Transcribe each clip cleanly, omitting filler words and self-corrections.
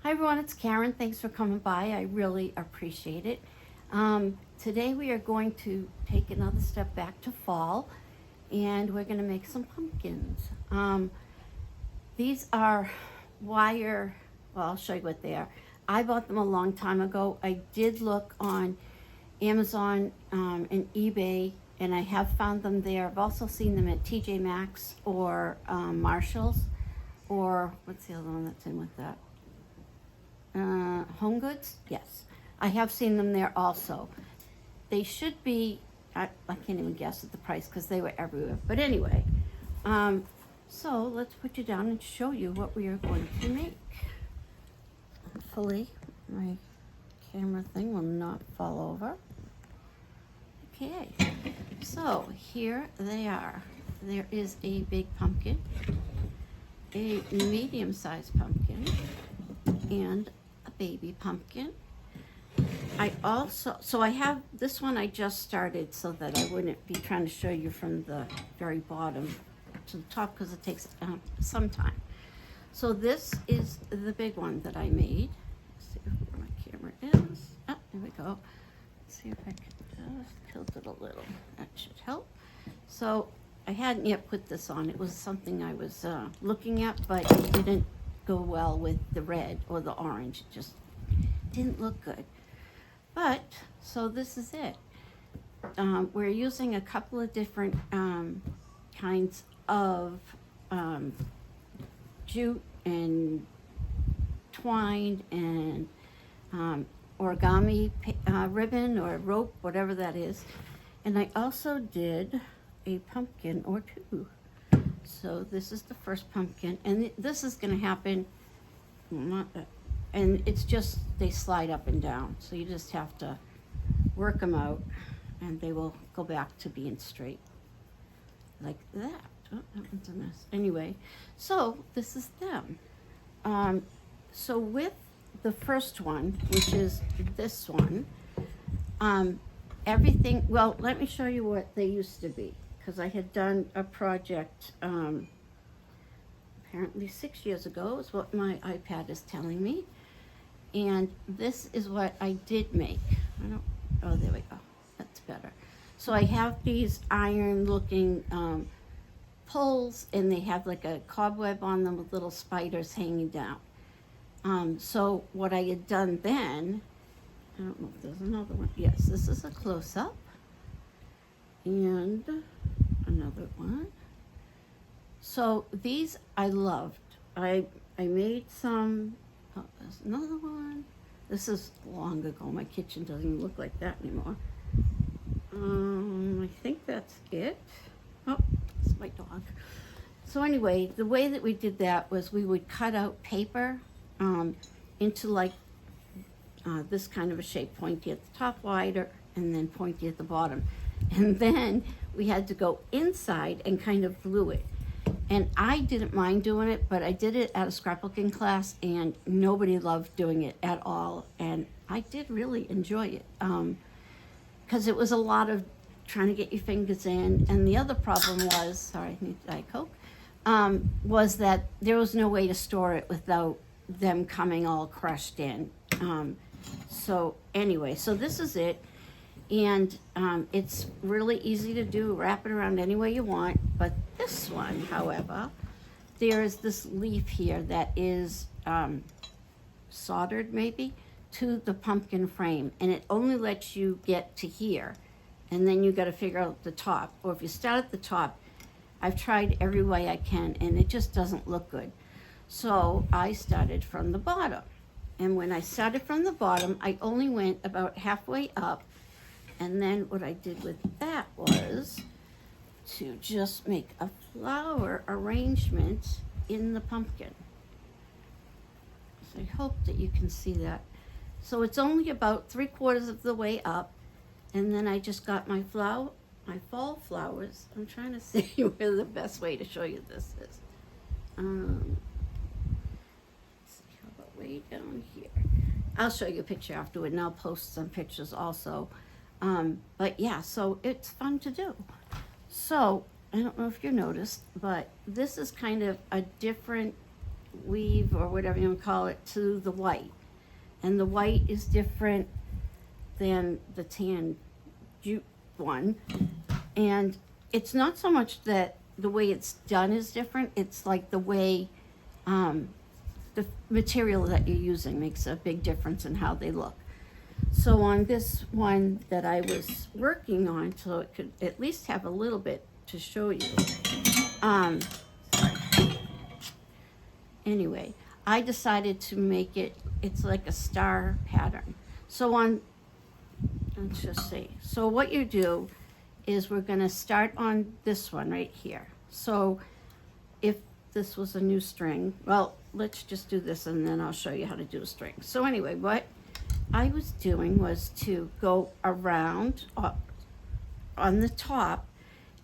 Hi everyone, it's Karen. Thanks for coming by. I really appreciate it. Today we are going to take another step back to fall and we're going to make some pumpkins. These are wire, well, I'll show you what they are. I bought them a long time ago. I did look on Amazon and eBay, and I have found them there. I've also seen them at TJ Maxx or Marshall's, or what's the other one that's in with that? Home Goods? Yes. I have seen them there also. They should be, I can't even guess at the price because they were everywhere. But anyway, so let's put you down and show you what we are going to make. Hopefully my camera thing will not fall over. Okay, so here they are. There is a big pumpkin, a medium-sized pumpkin, and a baby pumpkin. I also, so I have, this one I just started so that I wouldn't be trying to show you from the very bottom to the top because it takes some time. So this is the big one that I made. Let's see where my camera is. Oh, there we go. Let's see if I can just tilt it a little. That should help. So I hadn't yet put this on. It was something I was looking at, but it didn't go well with the red or the orange. It just didn't look good. But, so this is it. We're using a couple of different kinds of jute and twine and origami ribbon or rope, whatever that is. And I also did a pumpkin or two. So this is the first pumpkin, and this is going to happen, and it's just, they slide up and down. So you just have to work them out, and they will go back to being straight, like that. Oh, that one's a mess. Anyway, so this is them. So with the first one, which is this one, everything, well, let me show you what they used to be. Because I had done a project apparently 6 years ago is what my iPad is telling me. And this is what I did make. Oh, there we go. That's better. So I have these iron looking poles, and they have like a cobweb on them with little spiders hanging down. So what I had done then, I don't know if there's another one. Yes, this is a close-up. And another one. So these I loved. I made some. Oh, there's another one. This is long ago. My kitchen doesn't even look like that anymore. I think that's it. Oh, it's my dog. So anyway, the way that we did that was we would cut out paper into like this kind of a shape, pointy at the top, wider, and then pointy at the bottom. And then we had to go inside and kind of glue it. And I didn't mind doing it, but I did it at a scrapbooking class and nobody loved doing it at all. And I did really enjoy it because it was a lot of trying to get your fingers in. And the other problem was, sorry, I need Diet Coke, was that there was no way to store it without them coming all crushed in. So anyway, so this is it. And it's really easy to do, wrap it around any way you want. But this one, however, there is this leaf here that is soldered maybe to the pumpkin frame. And it only lets you get to here. And then you got to figure out the top. Or if you start at the top, I've tried every way I can and it just doesn't look good. So I started from the bottom. And when I started from the bottom, I only went about halfway up. And then what I did with that was to just make a flower arrangement in the pumpkin. So I hope that you can see that. So it's only about 3/4 of the way up. And then I just got my fall flowers. I'm trying to see where the best way to show you this is. Let's see, how about way down here? I'll show you a picture afterward, and I'll post some pictures also. But yeah, so it's fun to do. So I don't know if you noticed, but this is kind of a different weave or whatever you want to call it to the white. And the white is different than the tan jute one. And it's not so much that the way it's done is different, it's like the way the material that you're using makes a big difference in how they look. So on this one that I was working on, so it could at least have a little bit to show you. Anyway, I decided to make it, it's like a star pattern. So on, let's just see. So what you do is we're gonna start on this one right here. So if this was a new string, well, let's just do this and then I'll show you how to do a string. So anyway, what I was doing was to go around on the top,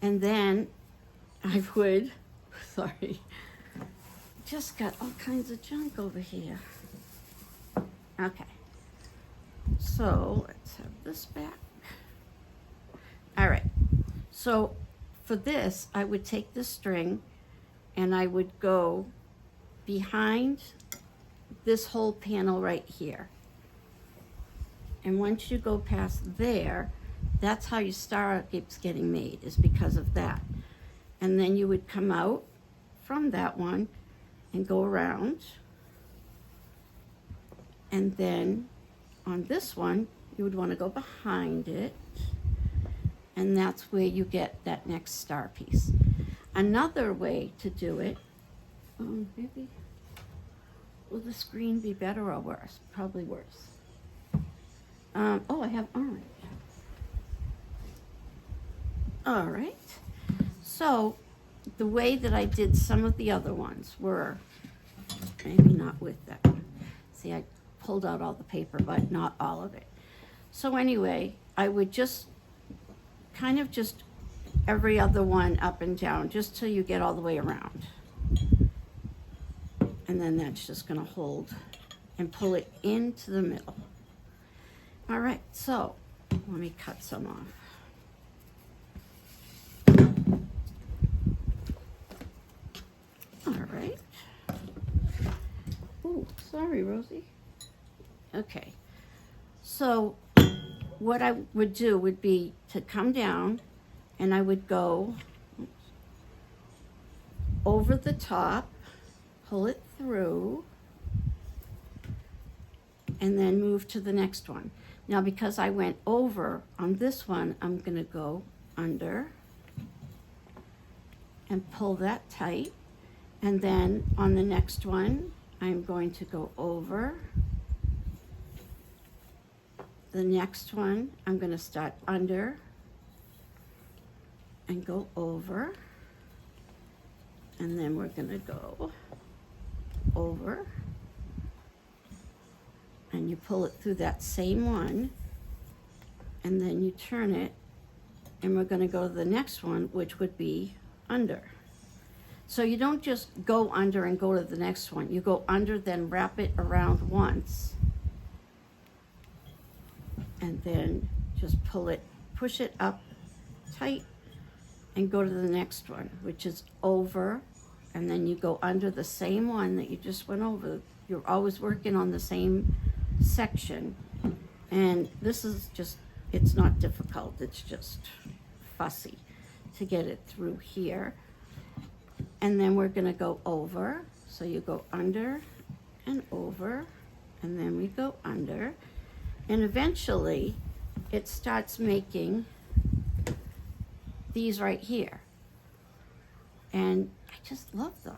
and then I would, sorry, just got all kinds of junk over here. Okay, so let's have this back. All right, so for this, I would take the string and I would go behind this whole panel right here. And once you go past there, that's how your star keeps getting made, is because of that. And then you would come out from that one and go around. And then on this one, you would want to go behind it. And that's where you get that next star piece. Another way to do it, maybe, will the screen be better or worse? Probably worse. Oh, I have orange. All right. So the way that I did some of the other ones were, maybe not with that. See, I pulled out all the paper, but not all of it. So anyway, I would just kind of just every other one up and down, just till you get all the way around. And then that's just gonna hold and pull it into the middle. All right, so let me cut some off. All right. Oh, sorry, Rosie. Okay, so what I would do would be to come down and I would go over the top, pull it through, and then move to the next one. Now, because I went over on this one, I'm gonna go under and pull that tight. And then on the next one, I'm going to go over. The next one, I'm gonna start under and go over. And then we're gonna go over. And you pull it through that same one, and then you turn it, and we're gonna go to the next one, which would be under. So you don't just go under and go to the next one. You go under, then wrap it around once, and then just pull it, push it up tight, and go to the next one, which is over, and then you go under the same one that you just went over. You're always working on the same section, and this is just, it's not difficult, it's just fussy to get it through here. And then we're gonna go over, so you go under and over, and then we go under, and eventually it starts making these right here, and I just love them.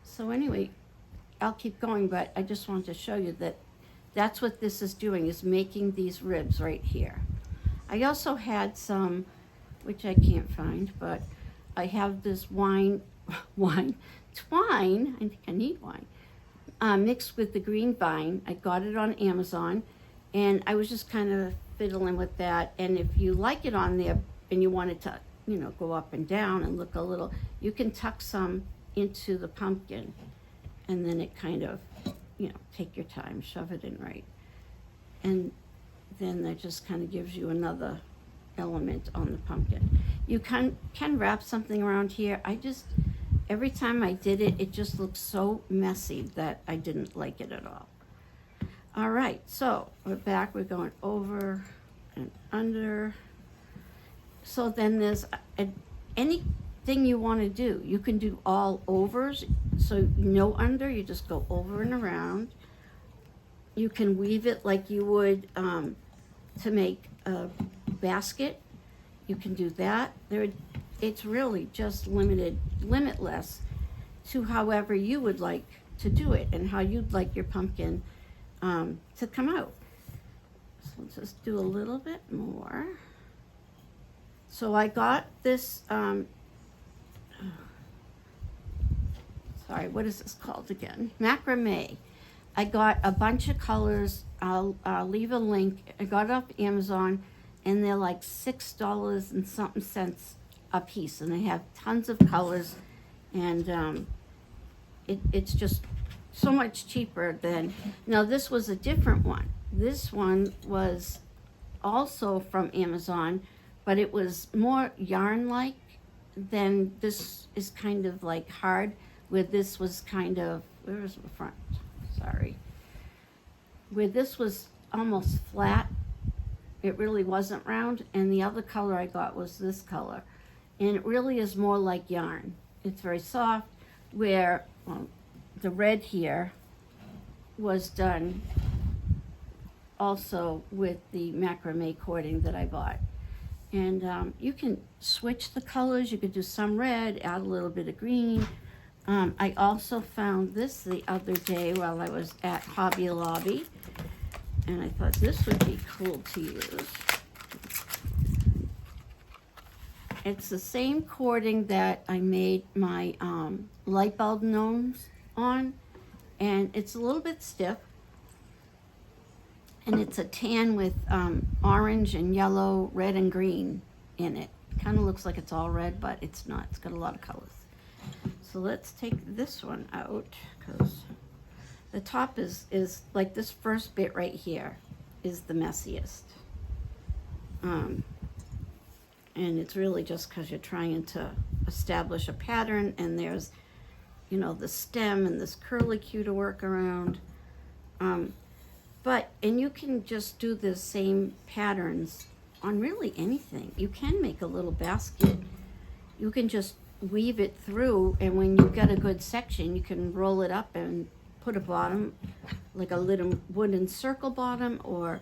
So anyway, I'll keep going, but I just wanted to show you that that's what this is doing, is making these ribs right here. I also had some, which I can't find, but I have this twine, I think I need wine, mixed with the green vine. I got it on Amazon, and I was just kind of fiddling with that. And if you like it on there and you want it to, you know, go up and down and look a little, you can tuck some into the pumpkin, and then it kind of, you know, take your time, shove it in right. And then that just kind of gives you another element on the pumpkin. You can wrap something around here. I just every time I did it, it just looked so messy that I didn't like it at all. All right, so we're back. We're going over and under. So then there's anything you want to do. You can do all overs. So no under, you just go over and around. You can weave it like you would to make a basket. You can do that. It's really just limitless to however you would like to do it and how you'd like your pumpkin to come out. So let's just do a little bit more. So I got this, sorry, what is this called again? Macrame. I got a bunch of colors. I'll leave a link. I got it off Amazon, and they're like $6 and something cents a piece, and they have tons of colors, and it's just so much cheaper than, now this was a different one. This one was also from Amazon, but it was more yarn-like than this is kind of like hard, where this was kind of, where's the front? Sorry. Where this was almost flat, it really wasn't round, and the other color I got was this color. And it really is more like yarn. It's very soft, where the red here was done also with the macrame cording that I bought. And you can switch the colors. You could do some red, add a little bit of green. I also found this the other day while I was at Hobby Lobby, and I thought this would be cool to use. It's the same cording that I made my light bulb gnomes on, and it's a little bit stiff, and it's a tan with orange and yellow, red and green in it. Kind of looks like it's all red, but it's not. It's got a lot of colors. So let's take this one out, because the top is like this first bit right here is the messiest. And it's really just because you're trying to establish a pattern, and there's, you know, the stem and this curlicue to work around. And you can just do the same patterns on really anything. You can make a little basket. You can just weave it through, and when you've got a good section, you can roll it up and put a bottom, like a little wooden circle bottom, or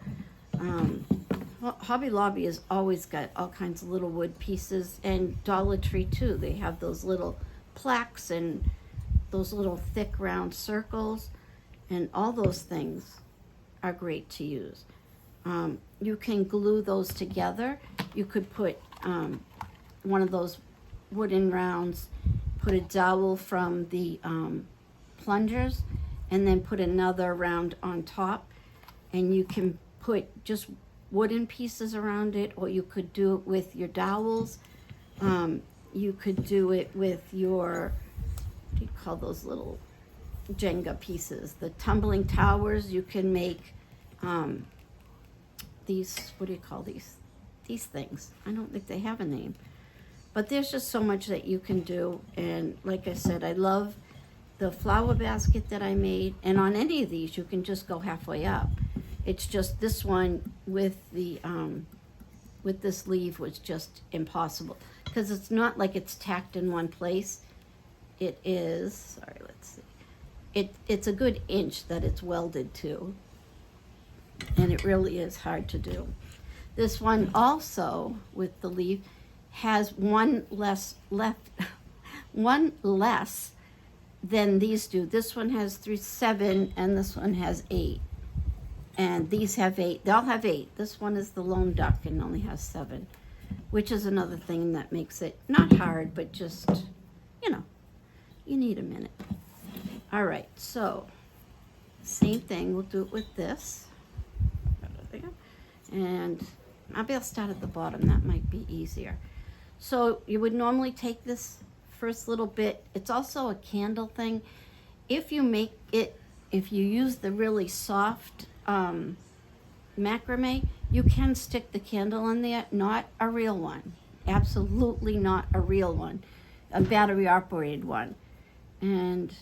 Hobby Lobby has always got all kinds of little wood pieces, and Dollar Tree too. They have those little plaques and those little thick round circles, and all those things are great to use. You can glue those together. You could put one of those wooden rounds, put a dowel from the plungers, and then put another round on top, and you can put just wooden pieces around it, or you could do it with your dowels. You could do it with your, what do you call those little Jenga pieces? The tumbling towers. You can make these, what do you call these? These things. I don't think they have a name. But there's just so much that you can do. And like I said, I love the flower basket that I made. And on any of these, you can just go halfway up. It's just this one with the with this sleeve was just impossible, because it's not like it's tacked in one place. It is, sorry, let's see. It's a good inch that it's welded to, and it really is hard to do. This one also with the leaf has one less than these do. This one has 7, and this one has 8. And these have 8. They all have 8. This one is the lone duck and only has 7, which is another thing that makes it not hard, but just, you know, you need a minute. All right, so same thing. We'll do it with this. And maybe I'll start at the bottom. That might be easier. So you would normally take this first little bit. It's also a candle thing. If you use the really soft macrame, you can stick the candle in there. Not a real one. Absolutely not a real one. a battery operated one. And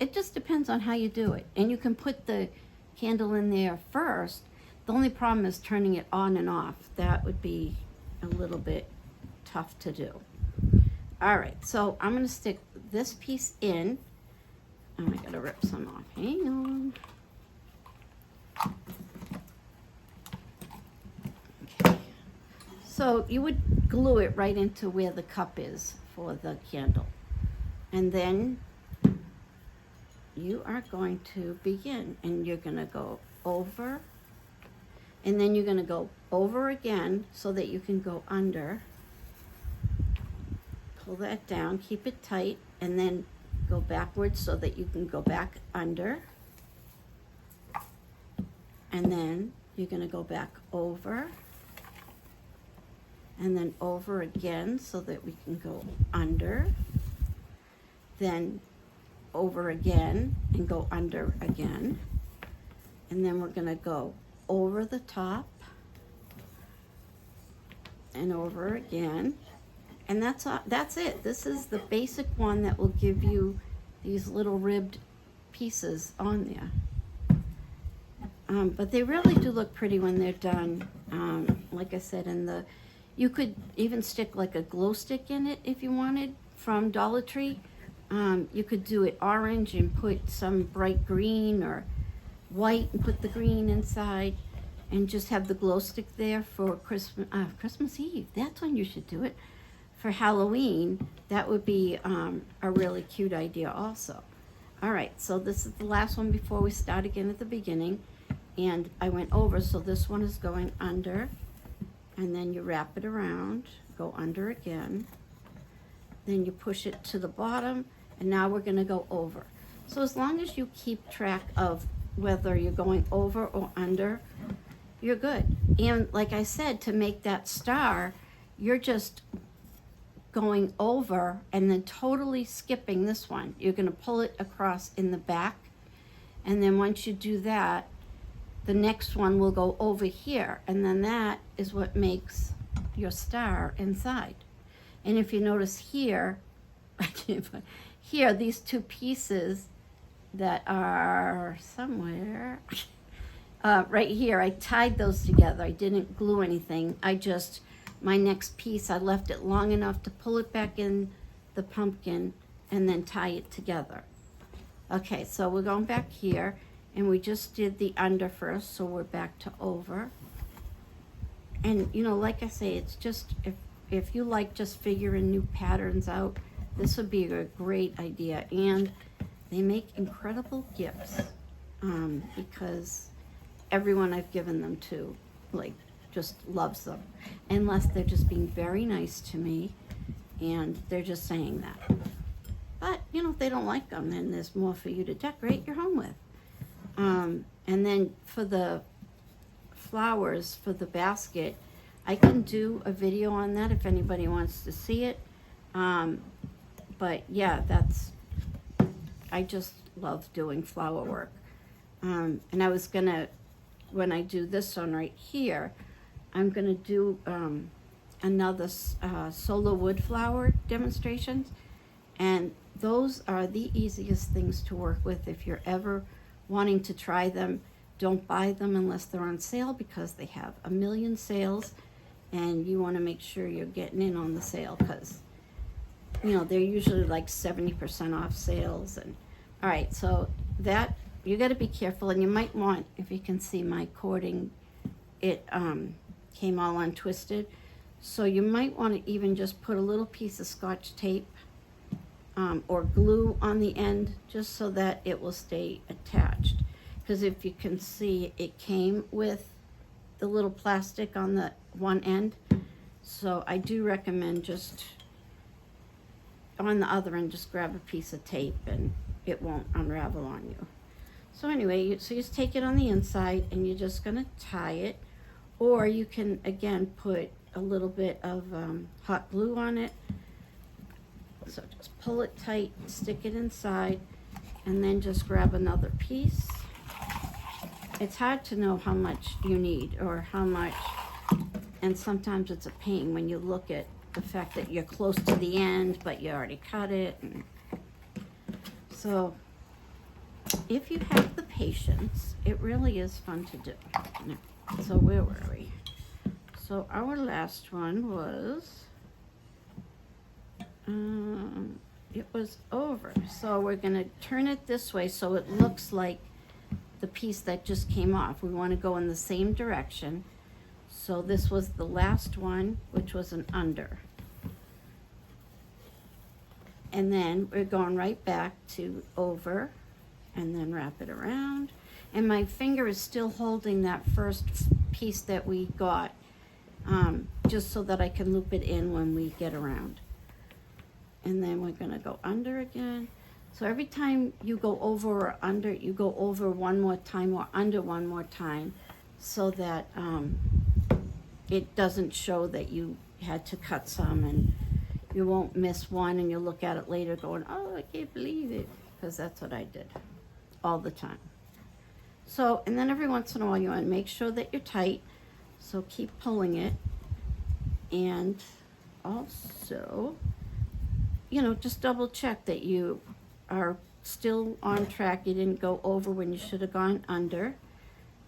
it just depends on how you do it. And you can put the candle in there first. The only problem is turning it on and off. That would be a little bit tough to do. All right, so I'm gonna stick this piece in. Oh, I gotta rip some off. Hang on. Okay. So you would glue it right into where the cup is for the candle. And then you are going to begin, and you're gonna go over, and then you're gonna go over again so that you can go under. Pull that down, keep it tight, and then go backwards so that you can go back under. And then you're gonna go back over, and then over again so that we can go under. Then over again and go under again. And then we're gonna go over the top and over again. And that's it. This is the basic one that will give you these little ribbed pieces on there. But they really do look pretty when they're done. Like I said, you could even stick like a glow stick in it if you wanted from Dollar Tree. You could do it orange and put some bright green, or white and put the green inside, and just have the glow stick there for Christmas Eve. That's when you should do it. For Halloween, that would be a really cute idea also. All right, so this is the last one before we start again at the beginning. And I went over, so this one is going under. And then you wrap it around, go under again. Then you push it to the bottom, and now we're gonna go over. So as long as you keep track of whether you're going over or under, you're good. And like I said, to make that star, you're just going over and then totally skipping this one. You're gonna pull it across in the back, and then once you do that, the next one will go over here, and then that is what makes your star inside. And if you notice here, here, these two pieces that are somewhere, right here, I tied those together. I didn't glue anything. My next piece, I left it long enough to pull it back in the pumpkin and then tie it together. Okay, so we're going back here, and we just did the under first, so we're back to over. And like I say, it's just, if you like just figuring new patterns out, this would be a great idea. And they make incredible gifts, because everyone I've given them to, just loves them, unless they're just being very nice to me and they're just saying that. But if they don't like them, then there's more for you to decorate your home with. And then for the flowers for the basket, I can do a video on that if anybody wants to see it. But yeah, I just love doing flower work. And I was gonna, when I do this one right here, I'm gonna do another solar wood flower demonstrations, and those are the easiest things to work with. If you're ever wanting to try them, don't buy them unless they're on sale, because they have a million sales, and you want to make sure you're getting in on the sale, because they're usually like 70% off sales. And all right, so that you got to be careful, and you might want, if you can see my cording, it came all untwisted, so you might want to even just put a little piece of Scotch tape or glue on the end, just so that it will stay attached. Because if you can see, it came with the little plastic on the one end, so I do recommend just on the other end, just grab a piece of tape and it won't unravel on you. So anyway, so you just take it on the inside and you're just gonna tie it, or you can again put a little bit of hot glue on it. So just pull it tight, stick it inside, and then just grab another piece. It's hard to know how much you need or how much, and sometimes it's a pain when you look at the fact that you're close to the end, but you already cut it. And so if you have the patience, it really is fun to do. So where were we? So our last one was, it was over. So we're gonna turn it this way so it looks like the piece that just came off. We wanna go in the same direction. So this was the last one, which was an under. And then we're going right back to over and then wrap it around. And my finger is still holding that first piece that we got, just so that I can loop it in when we get around. And then we're gonna go under again. So every time you go over or under, you go over one more time or under one more time, so that it doesn't show that you had to cut some, and you won't miss one and you'll look at it later going, oh, I can't believe it, because that's what I did all the time. So, and then every once in a while you want to make sure that you're tight, so keep pulling it. And also, you know, just double check that you are still on track. You didn't go over when you should have gone under.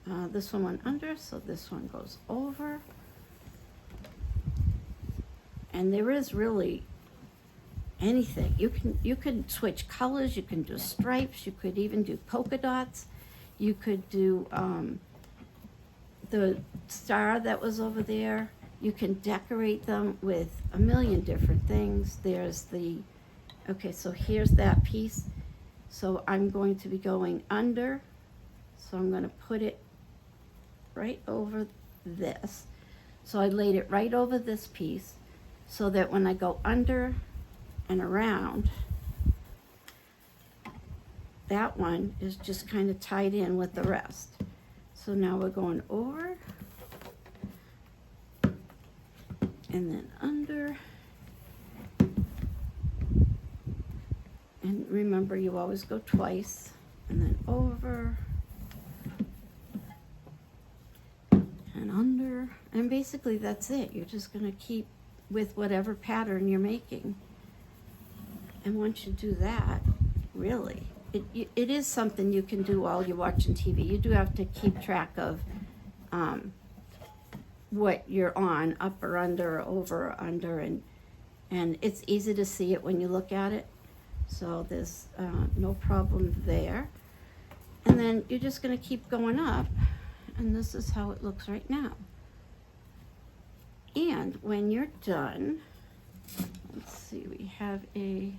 This one went under, so this one goes over. And there is really anything. You can switch colors, you can do stripes, you could even do polka dots. You could do the star that was over there. You can decorate them with a million different things. There's the, okay, so here's that piece. So I'm going to be going under. So I'm going to put it right over this. So I laid it right over this piece so that when I go under and around, that one is just kind of tied in with the rest. So now we're going over and then under. And remember, you always go twice, and then over and under. And basically that's it. You're just gonna keep with whatever pattern you're making. And once you do that, really, it is something you can do while you're watching TV. You do have to keep track of what you're on, up or under, or over or under, and it's easy to see it when you look at it. So there's no problem there. And then you're just gonna keep going up, and this is how it looks right now. And when you're done, let's see, we have a,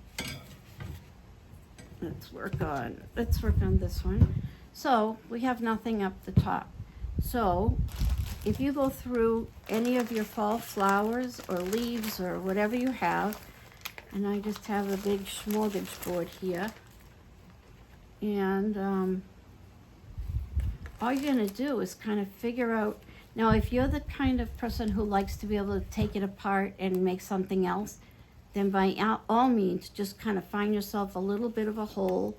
let's work on this one. So we have nothing up the top. So if you go through any of your fall flowers or leaves or whatever you have, and I just have a big smorgasbord here, and all you're gonna do is kind of figure out, now if you're the kind of person who likes to be able to take it apart and make something else, then by all means, just kind of find yourself a little bit of a hole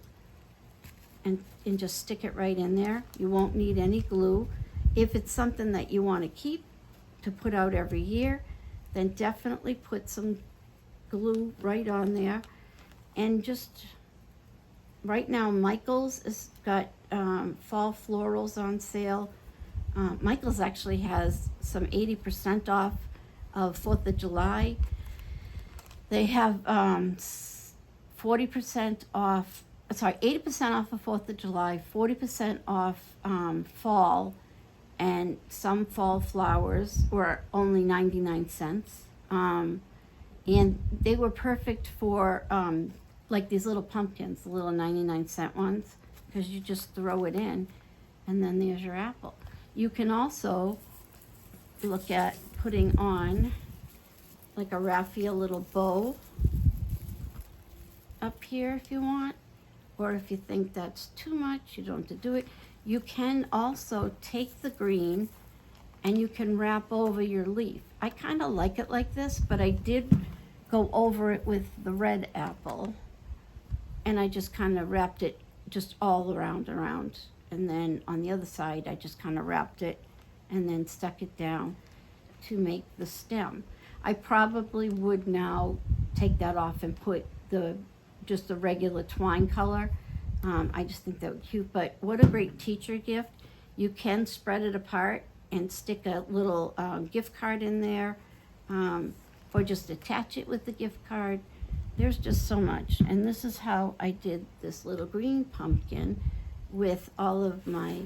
and just stick it right in there. You won't need any glue. If it's something that you want to keep to put out every year, then definitely put some glue right on there. And just, right now, Michael's has got fall florals on sale. Michael's actually has some 80% off of 4th of July. They have 40% off, sorry, 80% off of 4th of July, 40% off fall, and some fall flowers were only 99 cents. And they were perfect for like these little pumpkins, the little 99-cent ones, because you just throw it in and then there's your apple. You can also look at putting on like a raffia little bow up here if you want, or if you think that's too much, you don't have to do it. You can also take the green and you can wrap over your leaf. I kind of like it like this, but I did go over it with the red apple, and I just kind of wrapped it just all around, and then on the other side I just kind of wrapped it and then stuck it down to make the stem. I probably would now take that off and put just the regular twine color. I just think that would be cute, but what a great teacher gift. You can spread it apart and stick a little gift card in there, or just attach it with the gift card. There's just so much. And this is how I did this little green pumpkin with all of my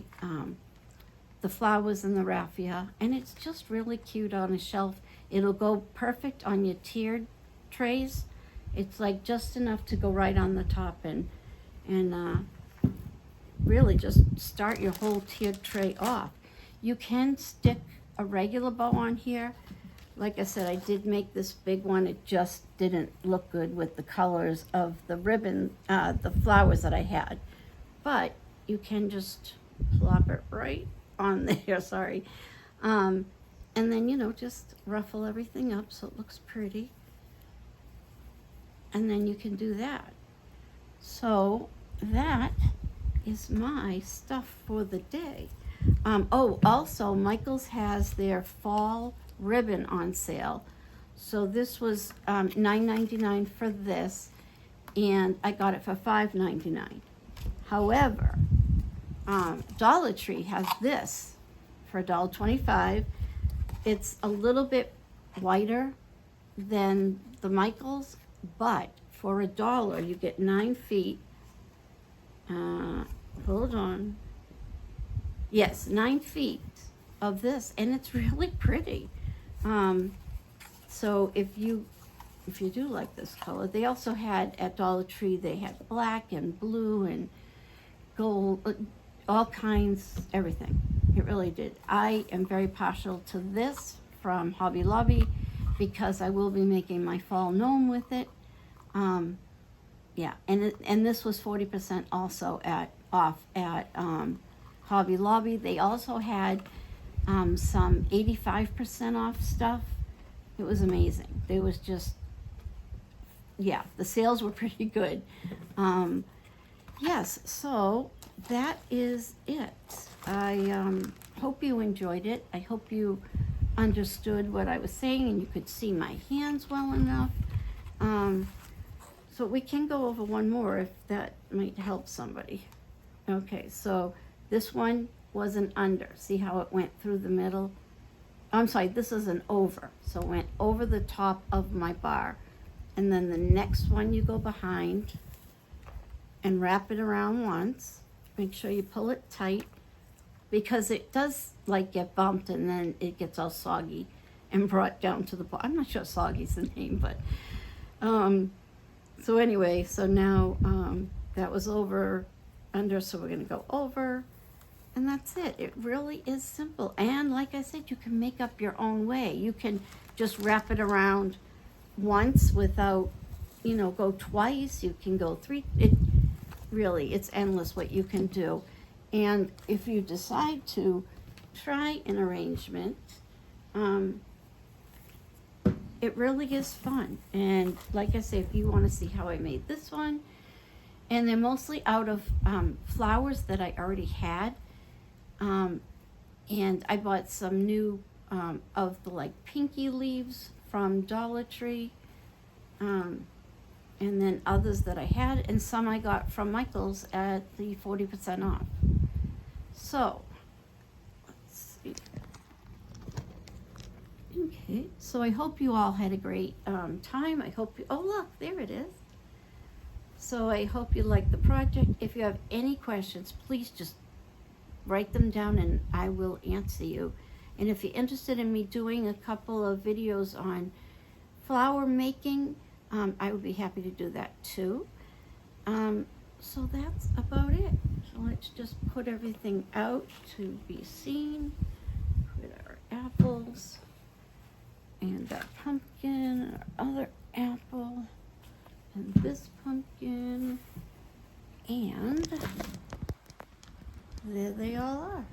the flowers and the raffia, and it's just really cute on a shelf. It'll go perfect on your tiered trays. It's like just enough to go right on the top, and really just start your whole tiered tray off. You can stick a regular bow on here. Like I said, I did make this big one. It just didn't look good with the colors of the ribbon, the flowers that I had. But you can just plop it right on there, sorry. And then, you know, just ruffle everything up so it looks pretty. And then you can do that. So that is my stuff for the day. Oh, also, Michael's has their fall ribbon on sale. So this was $9.99 for this, and I got it for $5.99. However, Dollar Tree has this for $1.25. It's a little bit whiter than the Michael's, but for $1 you get 9 feet. Hold on. Yes, 9 feet of this, and it's really pretty. So if you do like this color, they also had at Dollar Tree, they had black and blue and gold, all kinds, everything. It really did. I am very partial to this from Hobby Lobby because I will be making my fall gnome with it. Yeah, and this was 40% also off at Hobby Lobby. They also had some 85% off stuff. It was amazing. There was just, yeah, the sales were pretty good. Yes, so that is it. I hope you enjoyed it. I hope you understood what I was saying and you could see my hands well enough. So we can go over one more if that might help somebody. Okay, so this one was an under. See how it went through the middle? I'm sorry, this is an over. So it went over the top of my bar. And then the next one you go behind and wrap it around once. Make sure you pull it tight because it does like get bumped and then it gets all soggy and brought down to the bottom. I'm not sure soggy's the name, but so anyway, so now that was over, under, so we're gonna go over, and that's it. It really is simple. And like I said, you can make up your own way. You can just wrap it around once without, you know, go twice. You can go 3. It's endless what you can do. And if you decide to try an arrangement, it really is fun. And like I say, if you want to see how I made this one, and they're mostly out of flowers that I already had. And I bought some new of the like pinky leaves from Dollar Tree. And then others that I had, and some I got from Michael's at the 40% off. So, let's see. Okay, so I hope you all had a great time. I hope you, oh look, there it is. So I hope you liked the project. If you have any questions, please just write them down and I will answer you. And if you're interested in me doing a couple of videos on flower making, I would be happy to do that too. So that's about it. So let's just put everything out to be seen. Put our apples and our pumpkin, our other apple, and this pumpkin, and there they all are.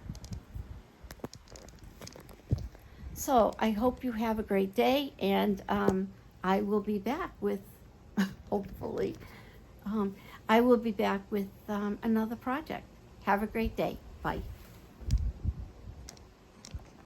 So I hope you have a great day, and I will be back with, hopefully, I will be back with another project. Have a great day. Bye.